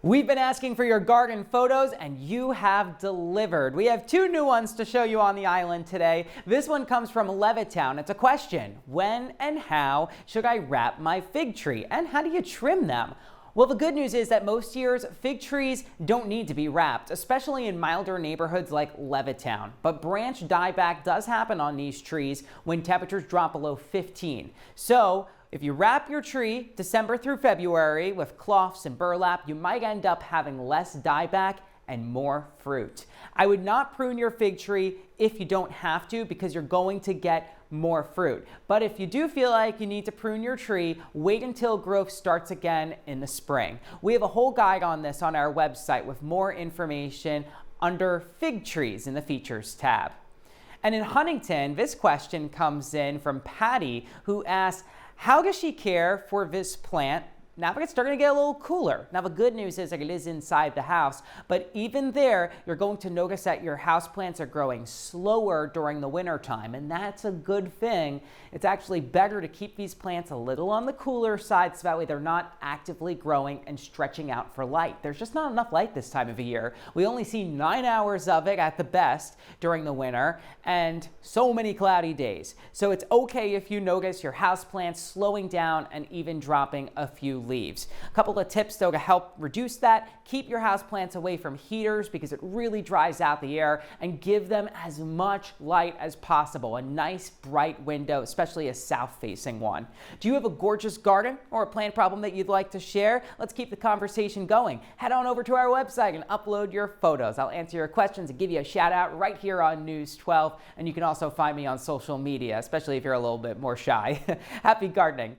We've been asking for your garden photos and you have delivered. We have two new ones to show you on the island today. This one comes from Levittown. It's a question: when and how should I wrap my fig tree, and how do you trim them? Well, the good news is that most years fig trees don't need to be wrapped, especially in milder neighborhoods like Levittown. But branch dieback does happen on these trees when temperatures drop below 15. So if you wrap your tree December through February with cloths and burlap, you might end up having less dieback and more fruit. I would not prune your fig tree if you don't have to, because you're going to get more fruit. But if you do feel like you need to prune your tree, wait until growth starts again in the spring. We have a whole guide on this on our website with more information under fig trees in the features tab. And in Huntington, this question comes in from Patty, who asks, how does she care for this plant now that it's starting to get a little cooler? Now, the good news is that it is inside the house, but even there, you're going to notice that your houseplants are growing slower during the winter time, and that's a good thing. It's actually better to keep these plants a little on the cooler side so that way they're not actively growing and stretching out for light. There's just not enough light this time of the year. We only see 9 hours of it at the best during the winter, and so many cloudy days. So it's okay if you notice your houseplants slowing down and even dropping a few leaves. A couple of tips though to help reduce that: keep your houseplants away from heaters because it really dries out the air, and give them as much light as possible. A nice bright window, especially a south-facing one. Do you have a gorgeous garden or a plant problem that you'd like to share? Let's keep the conversation going. Head on over to our website and upload your photos. I'll answer your questions and give you a shout out right here on News 12, and you can also find me on social media, especially if you're a little bit more shy. Happy gardening.